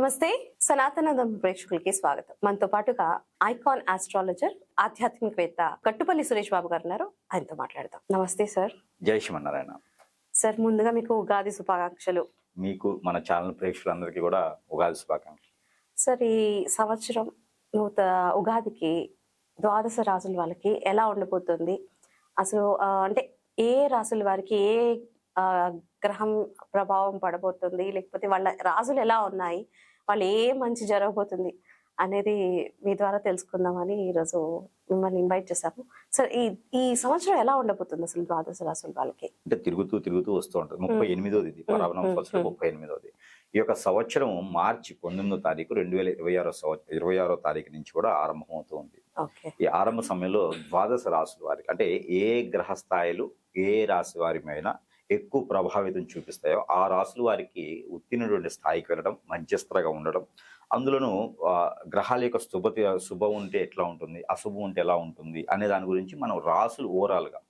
నమస్తే సనాతన ధర్మ ప్రేక్షకులకి స్వాగతం. మనతో పాటుగా ఐకాన్ ఆస్ట్రాలజర్ ఆధ్యాత్మికవేత్త కట్టుపల్లి సురేష్ బాబు గారు ఉన్నారు. ఆయనతో మాట్లాడదాం. నమస్తే సార్. జై శ్రీమన్నారాయణ. సార్, ముందుగా మీకు ఉగాది శుభాకాంక్షలు. మీకు మన ఛానల్ ప్రేక్షకులందరికీ కూడా ఉగాది శుభాకాంక్షలు. సార్, ఈ సంవత్సరం ఉగాదికి ద్వాదశ రాసుల వాళ్ళకి ఎలా ఉండబోతుంది? అసలు అంటే ఏ రాసుల వారికి ఏ గ్రహం ప్రభావం పడబోతుంది, లేకపోతే వాళ్ళ రాసులు ఎలా ఉన్నాయి, వాళ్ళు ఏ మంచి జరగబోతుంది అనేది మీ ద్వారా తెలుసుకుందామని ఈరోజు మిమ్మల్ని ఇన్వైట్ చేశాము. సార్, ఈ సంవత్సరం ఎలా ఉండబోతుంది అసలు ద్వాదశ రాసుల వాళ్ళకి? అంటే తిరుగుతూ వస్తూ ఉంటుంది. 38వ పరావనం సంవత్సరం 38వ. ఈ యొక్క సంవత్సరం మార్చి 19వ తారీఖు 2026 తారీఖు నుంచి కూడా ఆరంభమవుతూ ఉంది. ఈ ఆరంభ సమయంలో ద్వాదశ రాసుల వారికి అంటే ఏ గ్రహ స్థాయిలు ఏ రాశి వారి మీద ఎక్కువ ప్రభావితం చూపిస్తాయో ఆ రాసుల వారికి ఉత్తీర్ణటువంటి స్థాయికి వెళ్ళడం, మధ్యస్థగా ఉండడం, అందులోనూ గ్రహాల యొక్క శుభం ఉంటే ఎట్లా ఉంటుంది, అశుభం ఉంటే ఎలా ఉంటుంది అనే దాని గురించి మనం రాసులు ఓవరాల్ గా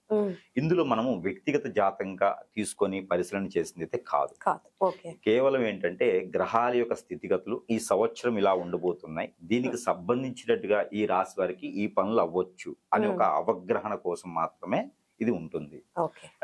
ఇందులో మనము వ్యక్తిగత జాతంగా తీసుకొని పరిశీలన చేసింది అయితే కాదు. కేవలం ఏంటంటే గ్రహాల యొక్క స్థితిగతులు ఈ సంవత్సరం ఇలా ఉండబోతున్నాయి, దీనికి సంబంధించినట్టుగా ఈ రాశి వారికి ఈ పనులు అవ్వచ్చు అనే ఒక అవగాహన కోసం మాత్రమే ఇది ఉంటుంది.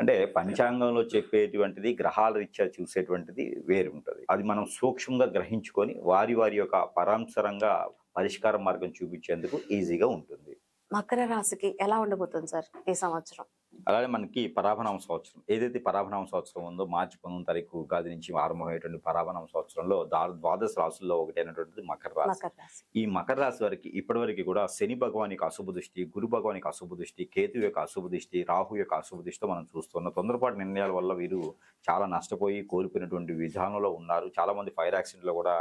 అంటే పంచాంగంలో చెప్పేటువంటిది గ్రహాల రీత్యా చూసేటువంటిది వేరు ఉంటుంది. అది మనం సూక్ష్మంగా గ్రహించుకొని వారి యొక్క పరాంశరంగా పరిష్కార మార్గం చూపించేందుకు ఈజీగా ఉంటుంది. మకర రాశికి ఎలా ఉండబోతుంది సార్ ఈ సంవత్సరం? అలాగే మనకి పరాభనామ సంవత్సరం ఏదైతే పరాభనామ సంవత్సరం ఉందో మార్చి 19వ తారీఖు ఉగాది నుంచి ఆరంభమయ్యేటువంటి పరాభనామ సంవత్సరంలో ద్వాదశ రాశుల్లో ఒకటి అయినటువంటిది మకర రాశి. ఈ మకర రాశి వారికి ఇప్పటివరకు కూడా శని భగవాన్ యొక్క అశుభ దృష్టి, గురు భగవాన్ యొక్క అశుభ దృష్టి, కేతు యొక్క అశుభ దృష్టి, రాహు యొక్క అశుభ దృష్టితో మనం చూస్తున్నాం. తొందరపాటు నిర్ణయాల వల్ల వీరు చాలా నష్టపోయి కోల్పోయినటువంటి విధానంలో ఉన్నారు. చాలా మంది ఫైర్ యాక్సిడెంట్ లో కూడా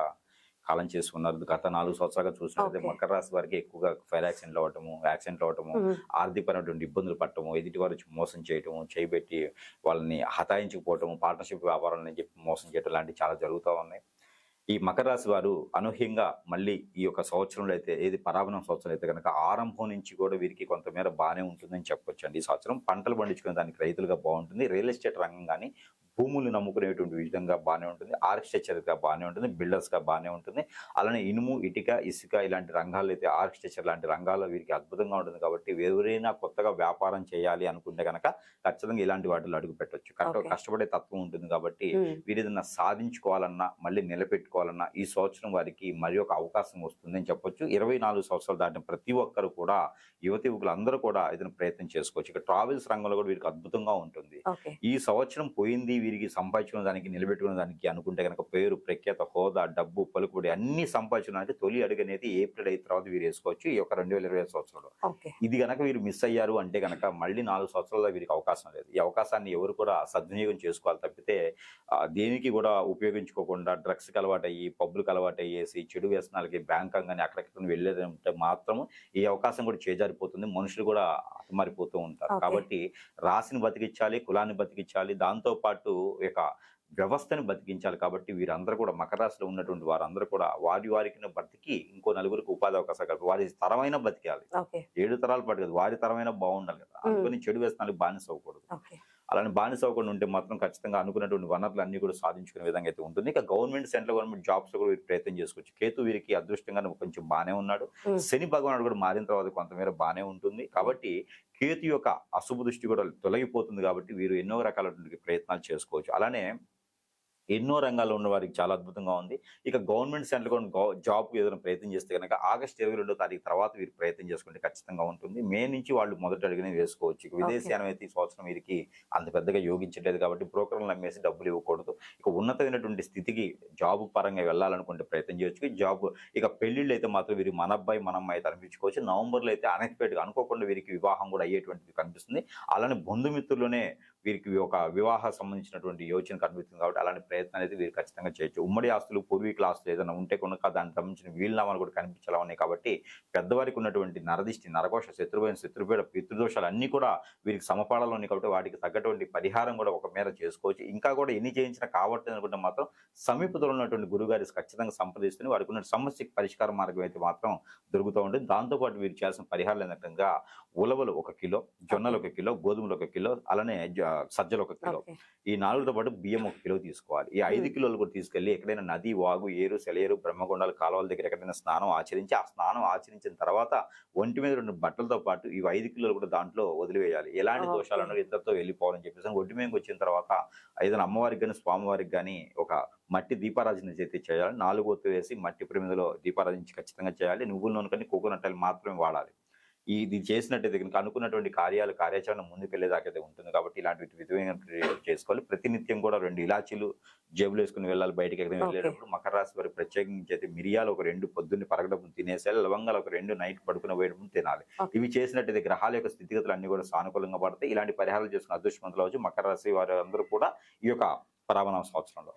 కాలం చేసుకున్నారు. గత 4 సంవత్సరాలుగా చూసినట్లయితే మకర రాశి వారికి ఎక్కువగా ఫైర్ యాక్సిడెంట్లు అవ్వటము, ఆర్థికమైనటువంటి ఇబ్బందులు పట్టడము, ఎదుటి వారు మోసం చేయటము, చేయబెట్టి వాళ్ళని హతాయించుకుపోవటము, పార్ట్నర్షిప్ వ్యాపారాలని చెప్పి మోసం చేయటం లాంటివి చాలా జరుగుతూ ఉన్నాయి. ఈ మకర రాశి వారు అనూహ్యంగా మళ్ళీ ఈ యొక్క సంవత్సరంలో అయితే ఏది పరాభనం సంవత్సరం అయితే కనుక ఆరంభం నుంచి కూడా వీరికి కొంతమేర బాగానే ఉంటుందని చెప్పొచ్చు అండి. ఈ సంవత్సరం పంటలు పండించుకునే దానికి రైతులుగా బాగుంటుంది. రియల్ ఎస్టేట్ రంగం కానీ భూములు నమ్ముకునేటువంటి విధంగా బాగానే ఉంటుంది. ఆర్కిటెక్చర్గా బాగానే ఉంటుంది. బిల్డర్స్గా బాగానే ఉంటుంది. అలానే ఇనుము, ఇటుక, ఇసుక ఇలాంటి రంగాల్లో అయితే ఆర్కిటెక్చర్ లాంటి రంగాల్లో వీరికి అద్భుతంగా ఉంటుంది. కాబట్టి ఎవరైనా కొత్తగా వ్యాపారం చేయాలి అనుకుంటే కనుక ఖచ్చితంగా ఇలాంటి వాటిలో అడుగు పెట్టవచ్చు. కష్టపడే తత్వం ఉంటుంది కాబట్టి వీరు ఏదైనా సాధించుకోవాలన్నా మళ్ళీ నిలబెట్టుకోవాలన్నా ఈ సంవత్సరం వారికి మరి ఒక అవకాశం వస్తుందని చెప్పొచ్చు. 24 సంవత్సరాలు దాటిన ప్రతి ఒక్కరు కూడా యువకులు అందరూ కూడా ఏదైనా ప్రయత్నం చేసుకోవచ్చు. ఇక ట్రావెల్స్ రంగంలో కూడా వీరికి అద్భుతంగా ఉంటుంది. ఈ సంవత్సరం పోయింది వీరికి సంపాదించుకునే దానికి, నిలబెట్టుకునే దానికి అనుకుంటే కనుక పేరు, ప్రఖ్యాత, హోదా, డబ్బు, పలుకుబడి అన్ని సంపాదించడానికి తొలి అడుగు అనేది ఏప్రిల్ 5 తర్వాత వీరు వేసుకోవచ్చు. ఈ యొక్క 2025 సంవత్సరంలో ఇది కనుక వీరు మిస్ అయ్యారు అంటే కనుక మళ్ళీ 4 సంవత్సరాల్లో వీరికి అవకాశం లేదు. ఈ అవకాశాన్ని ఎవరు కూడా సద్వినియోగం చేసుకోవాలి తప్పితే దేనికి కూడా ఉపయోగించుకోకుండా డ్రగ్స్కి అలవాటయ్యి, పబ్బులకు అలవాటయ్యేసి, చెడు వ్యసనాలకి బ్యాంకాంగ్ అని అక్కడిక్కడ వెళ్ళేదంటే మాత్రం ఈ అవకాశం కూడా చేజారిపోతుంది. మనుషులు కూడా హతమారిపోతూ ఉంటారు. కాబట్టి రాశిని బతికించాలి, కులాన్ని బతికించాలి, దాంతో పాటు యొక్క వ్యవస్థని బతికించాలి. కాబట్టి వీరందరూ కూడా మకర రాశిలో ఉన్నటువంటి వారందరూ కూడా వారికి బతికి ఇంకో నలుగురికి ఉపాధి అవకాశాలు కలిపి వారి తరమైన బతికాలి. 7 తరాల పాటు కదా, వారి తరమైన బాగుండాలి కదా. అందుకని చెడు వ్యసనాలకు బానిస అవ్వకూడదు. అలానే బానిస అవ్వకుండా ఉంటే మాత్రం ఖచ్చితంగా అనుకున్నటువంటి వనరులు అన్ని కూడా సాధించుకునే విధంగా అయితే ఉంటుంది. ఇక సెంట్రల్ గవర్నమెంట్ జాబ్స్ కూడా వీరికి ప్రయత్నం చేసుకోవచ్చు. కేతు వీరికి అదృష్టంగా కొంచెం బాగానే ఉన్నాడు. శని భగవానుడు కూడా మారిన తర్వాత కొంతమేర బాగానే ఉంటుంది. కాబట్టి కేతు యొక్క అశుభ దృష్టి కూడా తొలగిపోతుంది. కాబట్టి వీరు ఎన్నో రకాలైనటువంటి ప్రయత్నాలు చేసుకోవచ్చు. అలానే ఎన్నో రంగాల్లో ఉన్న వారికి చాలా అద్భుతంగా ఉంది. ఇక గవర్నమెంట్ సెంట్రల్ జాబ్ ఏదైనా ప్రయత్నం చేస్తే కనుక ఆగస్టు 22వ తారీఖు తర్వాత వీరికి ప్రయత్నం చేసుకుంటే ఖచ్చితంగా ఉంటుంది. మే నుంచి వాళ్ళు మొదటి అడుగునే వేసుకోవచ్చు. ఇక విదేశీయానం అయితే ఈ సంవత్సరం వీరికి అంత పెద్దగా యోగించలేదు కాబట్టి బ్రోకర్లు నమ్మేసి డబ్బులు ఇవ్వకూడదు. ఇక ఉన్నతమైనటువంటి స్థితికి జాబ్ పరంగా వెళ్ళాలనుకుంటే ప్రయత్నం చేయొచ్చు. జాబ్ ఇక పెళ్లిళ్ళు అయితే మాత్రం వీరికి మన అబ్బాయి మన అమ్మాయి అనిపించుకోవచ్చు. నవంబర్లో అయితే అన్ఎక్స్పెక్టెడ్గా అనుకోకుండా వీరికి వివాహం కూడా అయ్యేటువంటిది కనిపిస్తుంది. అలానే బంధుమిత్రుల్లోనే వీరికి ఒక వివాహ సంబంధించినటువంటి యోచన కనిపిస్తుంది. కాబట్టి అలాంటి ప్రయత్నాలు అయితే వీరు ఖచ్చితంగా చేయొచ్చు. ఉమ్మడి ఆస్తులు, పూర్వీకుల ఆస్తులు ఏదైనా ఉంటే కనుక దానికి సంబంధించిన వీలునామాలు కూడా కనిపించాలా ఉన్నాయి. కాబట్టి పెద్దవారికి ఉన్నటువంటి నరదిష్టి, నరకోశ, శత్రుపీడ, పితృదోషాలు అన్ని కూడా వీరికి సమపాడాలు ఉన్నాయి. కాబట్టి వాటికి తగ్గటువంటి పరిహారం కూడా ఒక మేర చేసుకోవచ్చు. ఇంకా కూడా ఎన్ని చేయించినా కావట్లేదు అనుకుంటే మాత్రం సమీపంలో ఉన్నటువంటి గురుగారి ఖచ్చితంగా సంప్రదిస్తూనే వారికి ఉన్న సమస్యకి పరిష్కార మార్గం అయితే మాత్రం దొరుకుతూ ఉంటుంది. దాంతోపాటు వీరు చేయాల్సిన పరిహారాలు ఏంటంటే ఉలవలు 1 కిలో, జొన్నలు 1 కిలో, గోధుమలు 1 కిలో, అలానే సజ్జలు 1 కిలో, ఓకే. ఈ 4తో పాటు బియ్యం 1 కిలో తీసుకోవాలి. ఈ 5 కిలోలు కూడా తీసుకెళ్లి ఎక్కడైనా నది, వాగు, ఏరు, సెలయేరు, బ్రహ్మగుండాలు, కాలువల దగ్గర ఎక్కడైనా స్నానం ఆచరించి, ఆ స్నానం ఆచరించిన తర్వాత ఒంటి మీద 2 బట్టలతో పాటు ఈ 5 కిలోలు కూడా దాంట్లో వదిలివేయాలి. ఎలాంటి ఓకే. దోషాలను ఇద్దరితో వెళ్ళిపోవాలని చెప్పేసి ఒంటి మీదకి వచ్చిన తర్వాత ఏదైనా అమ్మవారికి కానీ స్వామివారికి కానీ ఒక మట్టి దీపారాధన అయితే చేయాలి. 4 ఒత్తులు వేసి మట్టి ప్రమిదలో దీపారాధించి ఖచ్చితంగా చేయాలి. నువ్వుల నూనె కానీ కోకోనట్ ఆయిల్ మాత్రమే వాడాలి. ఇది చేసినట్టయితే కనుక అనుకున్నటువంటి కార్యాచరణ ముందుకెళ్లేదాకైతే ఉంటుంది. కాబట్టి ఇలాంటి విధమైనటువంటి చేసుకోవాలి. ప్రతినిత్యం కూడా 2 ఇలాచీలు జేబులో వేసుకుని వెళ్ళాలి. బయటికి ఎక్కడికైనా ఓకే. వెళ్ళేటప్పుడు మకర రాశి వారికి ప్రత్యేకించి అయితే మిరియాలు ఒక 2 పొద్దున్నే పరగడప్పుడు తినేసేయాలి. లవంగాలు ఒక 2 నైట్ పడుకునే వేయడం తినాలి. ఓకే. ఇవి చేసినట్టయితే గ్రహాల యొక్క స్థితిగతులు అన్ని కూడా సానుకూలంగా పడతాయి. ఇలాంటి పరిహారాలు చేసుకున్న అదృష్టవంతులు అవ్వచ్చు మకర రాశి వారు అందరూ కూడా ఈ యొక్క పరాభవ సంవత్సరంలో.